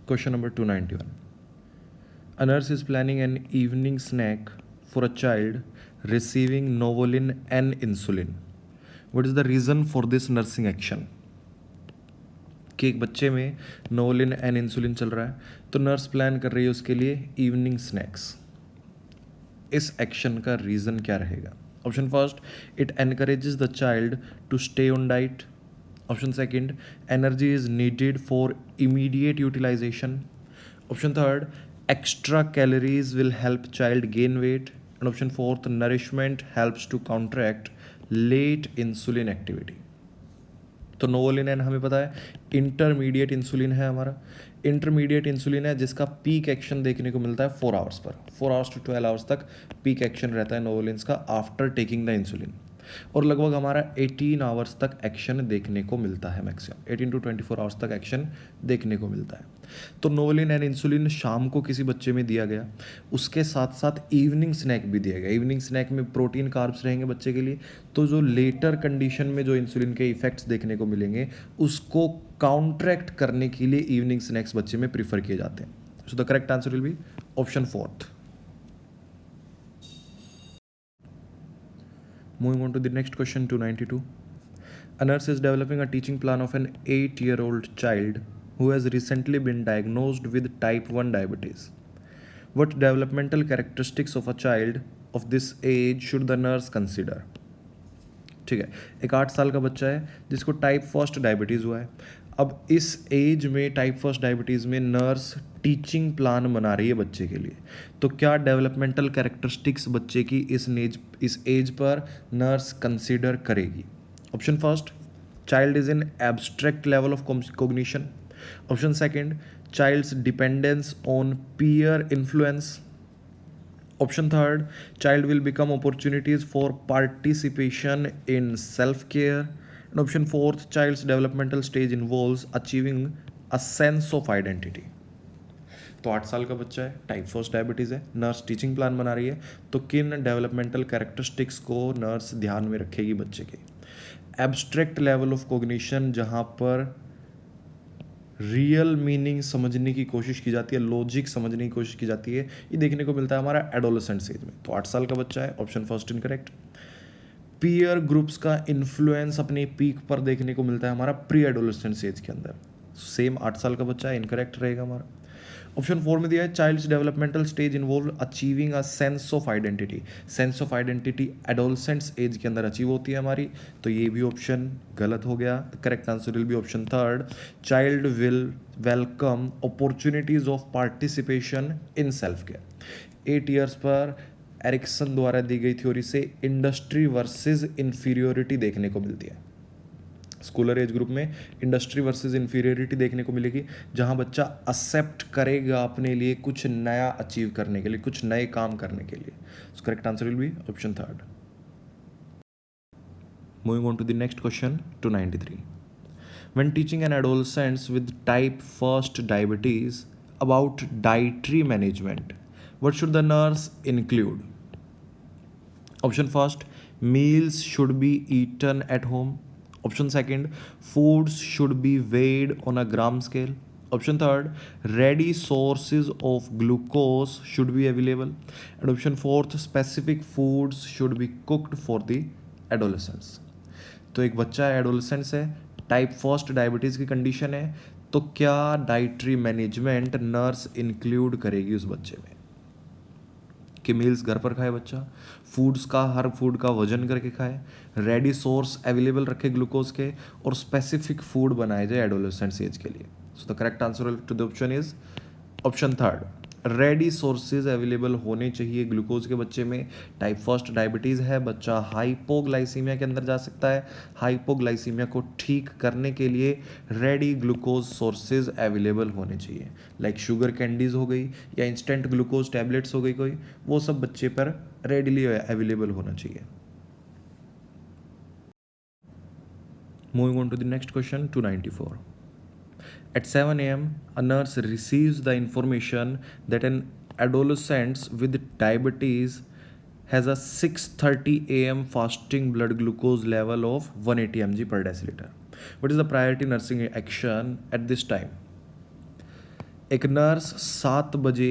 Question number 291. A nurse is planning an evening snack for a child receiving Novolin and insulin. What is the reason for this nursing action? कि एक बच्चे में नोवलिन and insulin चल रहा है, तो nurse plan कर रही है उसके लिए इवनिंग स्नैक्स. इस एक्शन का रीज़न क्या रहेगा? Option first, it encourages the child to stay on diet. Option second, energy is needed for immediate utilization. Option third, extra calories will help child gain weight. And option fourth, nourishment helps to counteract late insulin activity. तो नोवोलिन N हमें पता है intermediate insulin है हमारा. Intermediate insulin है जिसका peak action देखने को मिलता है 4 आवर्स पर. 4 आवर्स टू 12 आवर्स तक पीक एक्शन रहता है नोवोलिन्स का आफ्टर टेकिंग द इंसुलिन. और लगभग हमारा 18 आवर्स तक एक्शन देखने को मिलता है. मैक्सिमम 18 to 24 आवर्स तक एक्शन देखने को मिलता है. तो नोवलिन एंड इंसुलिन शाम को किसी बच्चे में दिया गया, उसके साथ साथ इवनिंग स्नैक भी दिया गया. इवनिंग स्नैक में प्रोटीन कार्ब्स रहेंगे बच्चे के लिए, तो जो लेटर कंडीशन में जो इंसुलिन के इफेक्ट्स देखने को मिलेंगे उसको काउंटरैक्ट करने के लिए इवनिंग स्नैक्स बच्चे में प्रीफर किए जाते हैं. सो the correct answer will be option fourth. Moving on to the next question, 292. A nurse is developing a teaching plan of an 8-year-old child who has recently been diagnosed with type 1 diabetes. What developmental characteristics of a child of this age should the nurse consider? ठीक है, एक 8 साल का बच्चा है जिसको type first diabetes हुआ है. अब इस एज में टाइप फर्स्ट डायबिटीज़ में नर्स टीचिंग प्लान बना रही है बच्चे के लिए. तो क्या डेवलपमेंटल कैरेक्टरिस्टिक्स बच्चे की इस एज पर नर्स कंसिडर करेगी? Option first, child is in abstract level of cognition. Option second, child's dependence on peer influence. Option third, child will become opportunities for participation in self-care. And option fourth, child's developmental stage involves achieving a sense of identity. तो 8 साल का बच्चा है, type first diabetes है, nurse teaching plan बना रही है, तो किन डेवलपमेंटल कैरेक्टरिस्टिक्स को नर्स ध्यान में रखेगी बच्चे के? एब्स्ट्रैक्ट लेवल ऑफ कोग्निशन, जहाँ पर रियल मीनिंग समझने की कोशिश की जाती है, लॉजिक समझने की कोशिश की जाती है, ये देखने को मिलता है हमारा एडोलेसेंट एज में. तो 8 साल का बच्चा है, option first incorrect. Peer groups का इन्फ्लुएंस अपने पीक पर देखने को मिलता है हमारा प्री एडोलेसेंट एज के अंदर. सेम 8 साल का बच्चा है, इनकरेक्ट रहेगा हमारा. ऑप्शन 4 में दिया है child's developmental stage involve achieving a sense of identity. Sense of identity adolescents age के अंदर अचीव होती है हमारी, तो ये भी ऑप्शन गलत हो गया. Correct answer will be option third, child will welcome opportunities of participation in self care. 8 years पर एरिक्सन द्वारा दी गई थ्योरी से इंडस्ट्री वर्सेज इंफीरियोरिटी देखने को मिलती है. स्कूलर एज ग्रुप में इंडस्ट्री वर्सेस इंफीरियरिटी देखने को मिलेगी, जहां बच्चा एक्सेप्ट करेगा अपने लिए कुछ नया अचीव करने के लिए, कुछ नए काम करने के लिए. So correct answer will be option third. Moving on to the next question, 293. When teaching an adolescents with type 1 diabetes about dietary management, what should the nurse include? Option first, meals should be eaten at home. Option second, foods should be weighed on a gram scale. Option third, ready sources of glucose should be available. And option fourth, specific foods should be cooked for the adolescents. तो एक बच्चा adolescents है, type first diabetes की condition है, तो क्या dietary management nurse include करेगी उस बच्चे में? कि मील्स घर पर खाए बच्चा, फूड्स का हर फूड का वजन करके खाए, रेडी सोर्स अवेलेबल रखे ग्लूकोज के, और स्पेसिफिक फूड बनाए जाए एडोलेसेंट एज के लिए. So the correct answer to the option is option third, ready sources available होने चाहिए ग्लूकोज के बच्चे में. टाइप फर्स्ट डायबिटीज़ है, बच्चा हाइपोग्लाइसीमिया के अंदर जा सकता है. हाइपोग्लाइसीमिया को ठीक करने के लिए रेडी ग्लूकोज सोर्सेज अवेलेबल होने चाहिए, लाइक शुगर कैंडीज हो गई या इंस्टेंट ग्लूकोज टैबलेट्स हो गई कोई, वो सब बच्चे पर रेडिली अवेलेबल होना चाहिए. Moving on to the next question, 294. At 7 a.m., a nurse receives the information that an adolescent with diabetes has a 6:30 a.m. fasting blood glucose level of 180 mg per deciliter. What is the priority nursing action at this time? एक nurse 7 बजे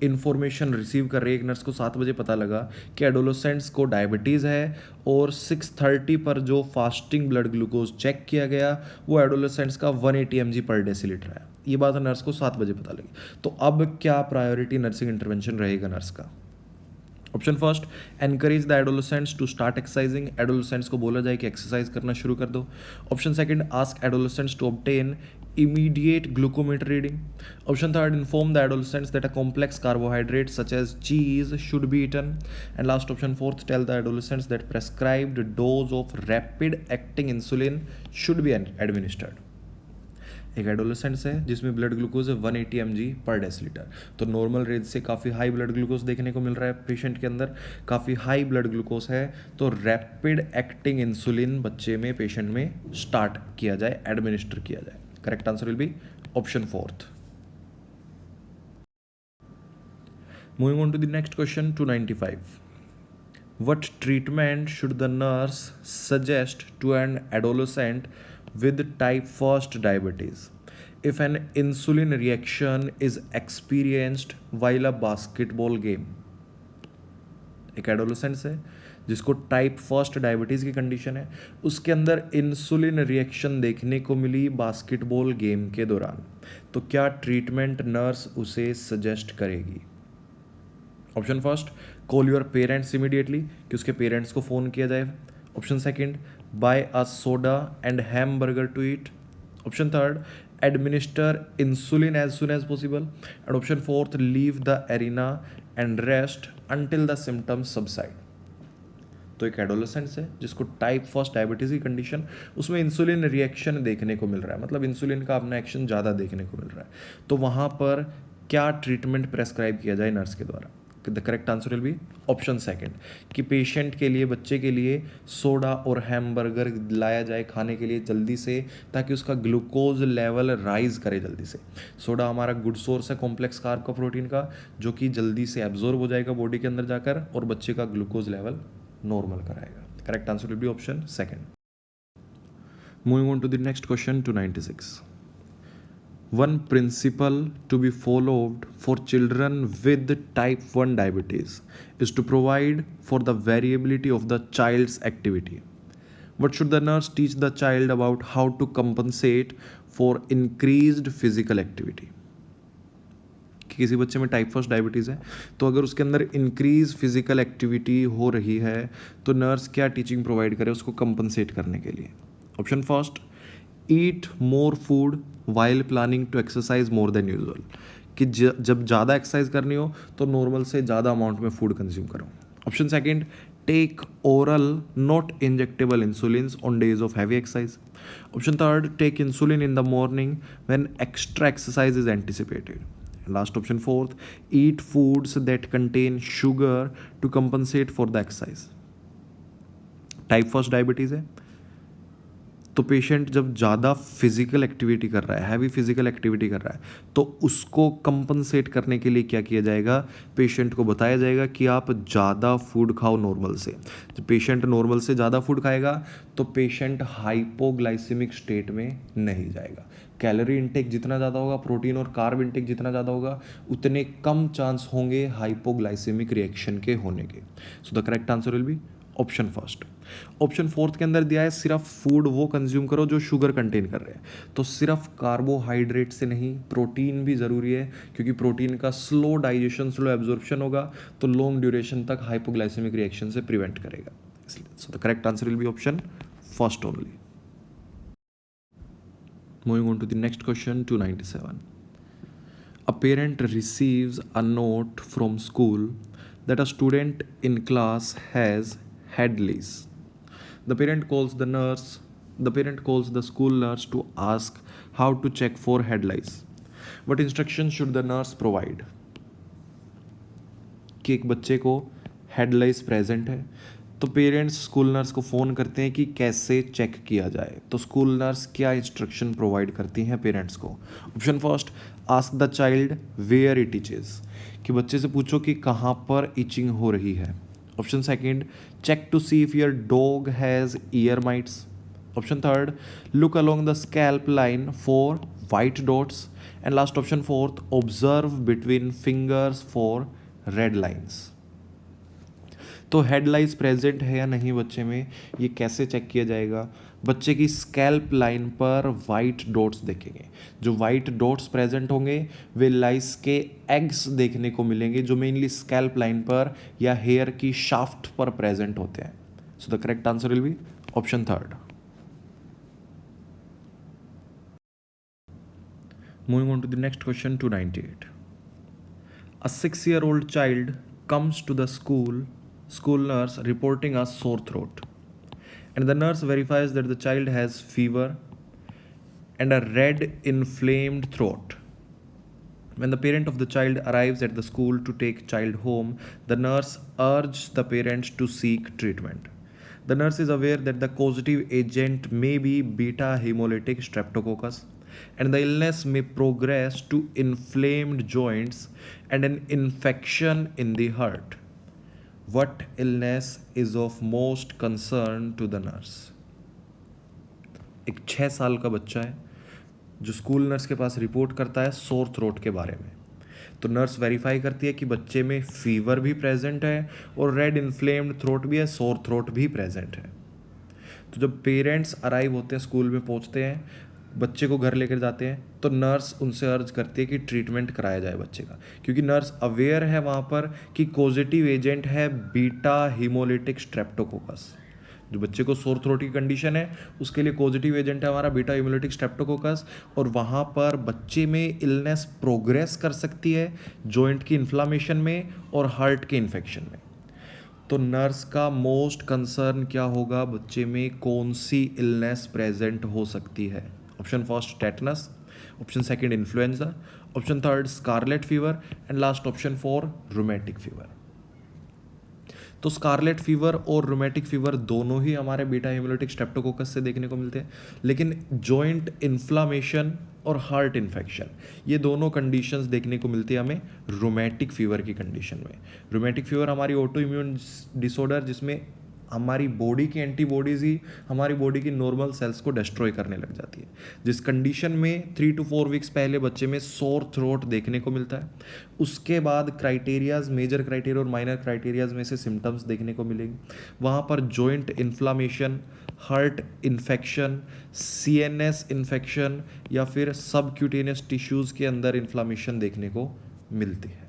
information receive कर रही है। एक nurse को 7 बजे पता लगा कि एडोलोसेंट्स को डायबिटीज़ है और 6:30 पर जो फास्टिंग ब्लड ग्लूकोज चेक किया गया वो एडोलोसेंट्स का 180 mg पर डेसीलीटर है। ये बात नर्स को 7 बजे पता लगी। तो अब क्या प्रायोरिटी नर्सिंग इंटरवेंशन रहेगा नर्स का? Option first, encourage the adolescents to start exercising. Adolescents को बोला जाए कि एक्सरसाइज करना शुरू कर दो। Option second, ask adolescents to obtain immediate glucometer reading. Option third, inform the adolescents that a complex carbohydrate such as cheese should be eaten. And last option fourth, tell the adolescents that prescribed dose of rapid acting insulin should be administered. एक adolescents है जिसमें blood glucose है 180 mg पर decilitre. तो normal range से काफ़ी high blood glucose देखने को मिल रहा है पेशेंट के अंदर, काफ़ी हाई ब्लड ग्लूकोज है। तो रैपिड एक्टिंग इंसुलिन बच्चे में, पेशेंट में स्टार्ट किया जाए, एडमिनिस्टर किया जाए। Correct answer will be option fourth. Moving on to the next question, 295. What treatment should the nurse suggest to an adolescent with type 1 diabetes if an insulin reaction is experienced while a basketball game? एक adolescents है जिसको type 1 diabetes की condition है, उसके अंदर insulin reaction देखने को मिली basketball game के दौरान, तो क्या ट्रीटमेंट नर्स उसे सजेस्ट करेगी? Option first, call your parents immediately, कि उसके पेरेंट्स को फ़ोन किया जाए। Option second, buy a soda and hamburger to eat. Option third, administer insulin as soon as possible. And option fourth, leave the arena and rest until the symptoms subside. तो एक adolescents है जिसको type 1 diabetes की condition, उसमें insulin reaction देखने को मिल रहा है, मतलब इंसुलिन का अपना एक्शन ज़्यादा देखने को मिल रहा है। तो वहाँ पर क्या ट्रीटमेंट प्रेस्क्राइब किया जाए नर्स के द्वारा? The correct answer will be option second, कि पेशेंट के लिए, बच्चे के लिए सोडा और हैमबर्गर लाया जाए खाने के लिए जल्दी से, ताकि उसका ग्लूकोज लेवल राइज करे जल्दी से। सोडा हमारा गुड सोर्स है कॉम्प्लेक्स कार्ब का, प्रोटीन का, जो कि जल्दी से एब्जॉर्ब हो जाएगा बॉडी के अंदर जाकर और बच्चे का ग्लूकोज लेवल नॉर्मल कराएगा। Correct answer will be option second. Moving on to the next question, 296. One principle to be followed for children with type 1 diabetes is to provide for the variability of the child's activity. What should the nurse teach the child about how to compensate for increased physical activity? कि किसी बच्चे में type 1 diabetes है, तो अगर उसके अंदर increase physical activity हो रही है तो नर्स क्या टीचिंग प्रोवाइड करे उसको कंपनसेट करने के लिए? Option first, eat more food while planning to exercise more than usual, कि जब ज़्यादा एक्सरसाइज करनी हो तो नॉर्मल से ज़्यादा अमाउंट में फूड कंज्यूम करो। Option second, take oral not injectable insulin on days of heavy exercise. Option third, take insulin in the morning when extra exercise is anticipated. Last option fourth, eat foods that contain sugar to compensate for the exercise. Type 1 diabetes है तो patient जब ज़्यादा physical activity कर रहा है, heavy physical activity कर रहा है, तो उसको कंपनसेट करने के लिए क्या किया जाएगा? पेशेंट को बताया जाएगा कि आप ज़्यादा फूड खाओ नॉर्मल से। जब पेशेंट नॉर्मल से ज़्यादा फूड खाएगा तो पेशेंट हाइपोग्लाइसेमिक स्टेट में नहीं जाएगा। कैलोरी इंटेक जितना ज़्यादा होगा, प्रोटीन और कार्ब इंटेक जितना ज़्यादा होगा, उतने कम चांस होंगे हाइपोग्लाइसेमिक रिएक्शन के होने के। सो the correct answer will be option first. Option fourth के अंदर दिया है सिर्फ फूड वो कंज्यूम करो जो शुगर कंटेन कर रहे हैं, तो सिर्फ कार्बोहाइड्रेट से नहीं, प्रोटीन भी ज़रूरी है, क्योंकि प्रोटीन का स्लो डाइजेशन, स्लो एब्जॉर्प्शन होगा तो लॉन्ग ड्यूरेशन तक हाइपोग्लाइसेमिक रिएक्शन से प्रिवेंट करेगा। सो the correct answer will be option first only. Moving on to the next question, 297. A parent receives a note from school that a student in class has head lice. The parent calls the school nurse to ask how to check for head lice. What instructions should the nurse provide? कि एक बच्चे को head लाइस present है तो parents school nurse को phone करते हैं कि कैसे चेक किया जाए। तो स्कूल नर्स क्या इंस्ट्रक्शन प्रोवाइड करती हैं पेरेंट्स को? Option first, ask the child where it itches, कि बच्चे से पूछो कि कहाँ पर इचिंग हो रही है। Option second, check to see if your dog has ear mites. Option third, look along the scalp line for white dots. And last option fourth, observe between fingers for red lines. तो head lice present है या नहीं बच्चे में, ये कैसे check किया जाएगा? बच्चे की स्कैल्प लाइन पर वाइट डॉट्स देखेंगे। जो वाइट डॉट्स प्रेजेंट होंगे वे लाइस के एग्स देखने को मिलेंगे, जो मेनली स्कैल्प लाइन पर या हेयर की शाफ्ट पर प्रेजेंट होते हैं। सो the correct answer will be option third. Moving on to the next question, 298. A 6-year-old child comes to the school nurse reporting a sore throat. And the nurse verifies that the child has fever and a red inflamed throat. When the parent of the child arrives at the school to take child home, the nurse urges the parents to seek treatment. The nurse is aware that the causative agent may be beta hemolytic streptococcus, and the illness may progress to inflamed joints and an infection in the heart. What illness is of most concern to the nurse? एक 6 साल का बच्चा है जो school nurse के पास report करता है sore throat के बारे में। तो नर्स वेरीफाई करती है कि बच्चे में फीवर भी प्रेजेंट है और रेड इन्फ्लेम्ड थ्रोट भी है, सोर थ्रोट भी प्रेजेंट है। तो जब पेरेंट्स अराइव होते हैं, स्कूल में पहुंचते हैं, बच्चे को घर लेकर जाते हैं, तो नर्स उनसे अर्ज करती है कि ट्रीटमेंट कराया जाए बच्चे का, क्योंकि नर्स अवेयर है वहाँ पर कि पॉजिटिव एजेंट है बीटा हीमोलिटिक स्ट्रेप्टोकोकस। जो बच्चे को सोर थ्रोट की कंडीशन है उसके लिए पॉजिटिव एजेंट है हमारा बीटा हीमोलिटिक स्ट्रेप्टोकोकस, और वहाँ पर बच्चे में इलनेस प्रोग्रेस कर सकती है जॉइंट की इन्फ्लामेशन में और हार्ट के इन्फेक्शन में। तो नर्स का मोस्ट कंसर्न क्या होगा, बच्चे में कौन सी इलनेस प्रेजेंट हो सकती है? Option first tetanus, option second influenza, option third scarlet fever, and last option four rheumatic fever. तो स्कारलेट फीवर और रूमेटिक फीवर दोनों ही हमारे बीटा हेमोलिटिक स्ट्रेप्टोकोकस से देखने को मिलते हैं, लेकिन जॉइंट इन्फ्लामेशन और हार्ट इन्फेक्शन ये दोनों कंडीशंस देखने को मिलती है हमें रूमेटिक फीवर की कंडीशन में। रूमेटिक फीवर हमारी ऑटो इम्यून डिसऑर्डर जिसमें हमारी बॉडी की एंटीबॉडीज़ ही हमारी बॉडी की नॉर्मल सेल्स को डिस्ट्रॉय करने लग जाती है, जिस कंडीशन में 3 to 4 वीक्स पहले बच्चे में सोर थ्रोट देखने को मिलता है। उसके बाद क्राइटेरियाज, मेजर क्राइटेरिया और माइनर क्राइटेरियाज में से सिम्टम्स देखने को मिलेंगे। वहाँ पर joint inflammation, heart infection, CNS infection या फिर सबक्यूटेनियस टिश्यूज़ के अंदर इन्फ्लामेशन देखने को मिलती है।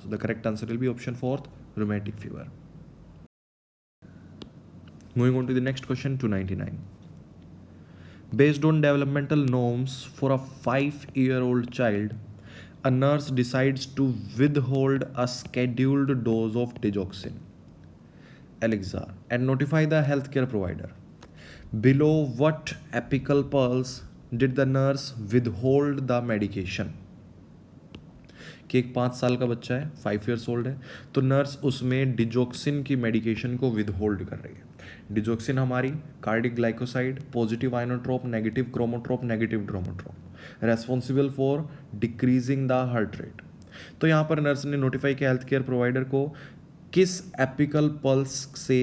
सो the correct answer will be option fourth, rheumatic fever. Moving on to the next question, 299. Based on developmental norms for a 5-year-old child, a nurse decides to withhold a scheduled dose of digoxin, Elixir, and notify the healthcare provider. Below what apical pulse did the nurse withhold the medication? कि एक 5 साल का बच्चा है, 5 years old है, तो nurse उसमें digoxin की मेडिकेशन को विदहोल्ड कर रही है। डिजोक्सिन हमारी cardiac glycoside, positive inotrope, negative chronotrope, negative dromotrope, responsible for decreasing the heart rate. तो यहाँ पर नर्स ने नोटिफाई किया हेल्थ केयर प्रोवाइडर को किस एपिकल पल्स से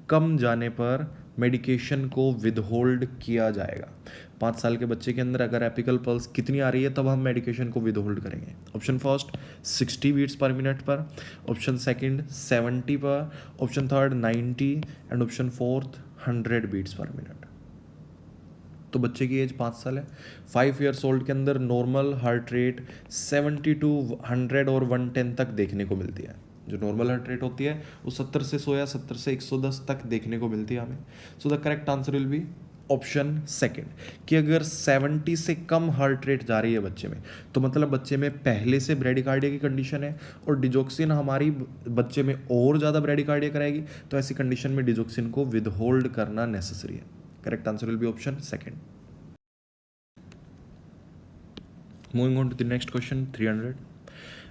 कम जाने पर मेडिकेशन को विदहोल्ड किया जाएगा। 5 साल के बच्चे के अंदर अगर एपिकल पल्स कितनी आ रही है तब हम मेडिकेशन को विदहोल्ड करेंगे। Option first 60 beats per minute पर, ऑप्शन सेकंड 70 पर, option third 90 and option fourth 100 beats per minute. तो बच्चे की एज 5 साल है, 5 years old के अंदर नॉर्मल हार्ट रेट 70 to 100 और 110 तक देखने को मिलती है। जो नॉर्मल हार्ट रेट होती है वो 70 से 100 या 70 से 110 तक देखने को मिलती है हमें। सो the correct answer will be option second, कि अगर 70 से कम हार्ट रेट जा रही है बच्चे में तो मतलब बच्चे में पहले से ब्रेडिकार्डिया की कंडीशन है और डिजोक्सिन हमारी बच्चे में और ज़्यादा ब्रेडिकार्डिया कराएगी, तो ऐसी कंडीशन में डिजोक्सिन को विदहोल्ड करना नेसेसरी है। Correct answer will be option second. Moving on to the next question, 300.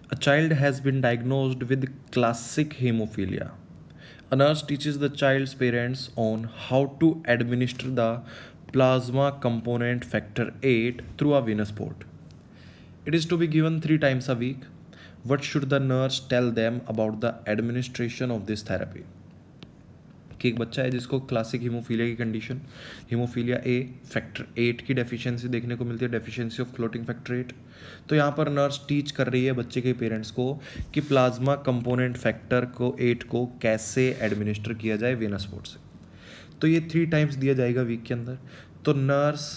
A child has been diagnosed with classic hemophilia. A nurse teaches the child's parents on how to administer the plasma component factor 8 through a venous port. It is to be given 3 times a week. What should the nurse tell them about the administration of this therapy? कि एक बच्चा है जिसको classic haemophilia की condition, haemophilia A, factor 8 की deficiency देखने को मिलती है, डेफिशिएंसी ऑफ क्लोटिंग फैक्टर 8। तो यहाँ पर नर्स टीच कर रही है बच्चे के पेरेंट्स को कि प्लाज्मा कंपोनेंट फैक्टर को 8 को कैसे एडमिनिस्टर किया जाए वेनस पोर्ट से। तो ये 3 टाइम्स दिया जाएगा वीक के अंदर। तो नर्स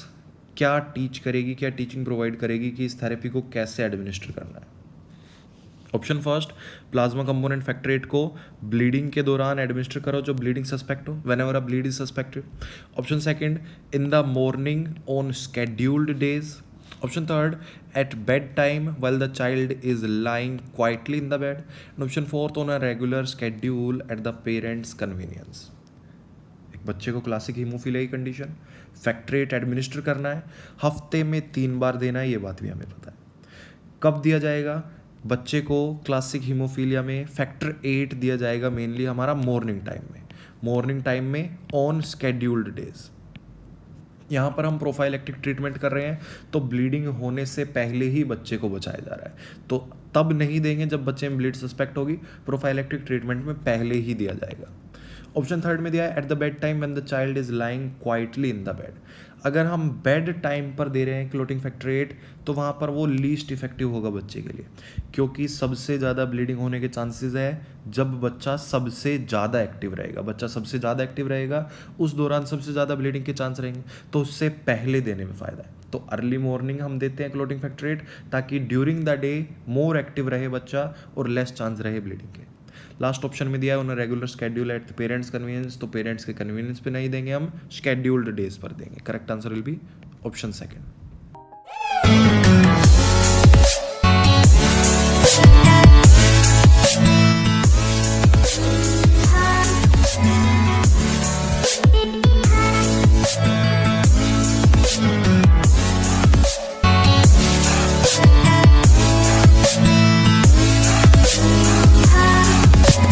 क्या टीच करेगी, क्या टीचिंग प्रोवाइड करेगी कि इस थेरेपी को कैसे एडमिनिस्टर करना है। Option first, plasma component factor 8 को ब्लीडिंग के दौरान एडमिनिस्टर करो जो ब्लीडिंग सस्पेक्ट हो, whenever a bleed is suspected. Option second, in the morning on scheduled days. Option third, at bed time while the child is lying quietly in the bed. And option fourth, on a regular schedule at the parents convenience. एक बच्चे को classic haemophilia की condition, factor 8 administer करना है, हफ्ते में 3 बार देना है, ये बात भी हमें पता है। कब दिया जाएगा बच्चे को क्लासिक हीमोफीलिया में? फैक्टर 8 दिया जाएगा मेनली हमारा मॉर्निंग टाइम में ऑन स्केड्यूल्ड डेज। यहाँ पर हम प्रोफाइलेक्टिक ट्रीटमेंट कर रहे हैं, तो ब्लीडिंग होने से पहले ही बच्चे को बचाया जा रहा है। तो तब नहीं देंगे जब बच्चे में ब्लीड सस्पेक्ट होगी, प्रोफाइलेक्टिक ट्रीटमेंट में पहले ही दिया जाएगा। ऑप्शन थर्ड में दिया है at the bed time when the child is lying quietly in the bed. अगर हम बेड टाइम पर दे रहे हैं क्लोटिंग फैक्टर 8, तो वहाँ पर वो लीस्ट इफेक्टिव होगा बच्चे के लिए, क्योंकि सबसे ज़्यादा ब्लीडिंग होने के चांसेस है जब बच्चा सबसे ज़्यादा एक्टिव रहेगा। बच्चा सबसे ज़्यादा एक्टिव रहेगा, उस दौरान सबसे ज़्यादा ब्लीडिंग के चांस रहेंगे, तो उससे पहले देने में फ़ायदा है। तो अर्ली मॉर्निंग हम देते हैं क्लोटिंग फैक्टर 8, ताकि during the day more active रहे बच्चा और लेस चांस रहे ब्लीडिंग के। लास्ट ऑप्शन में दिया है उन्हें regular schedule at the parents convenience, तो पेरेंट्स के कन्वीनियंस पे नहीं देंगे, हम शेड्यूल्ड डेज पर देंगे। Correct answer will be option second.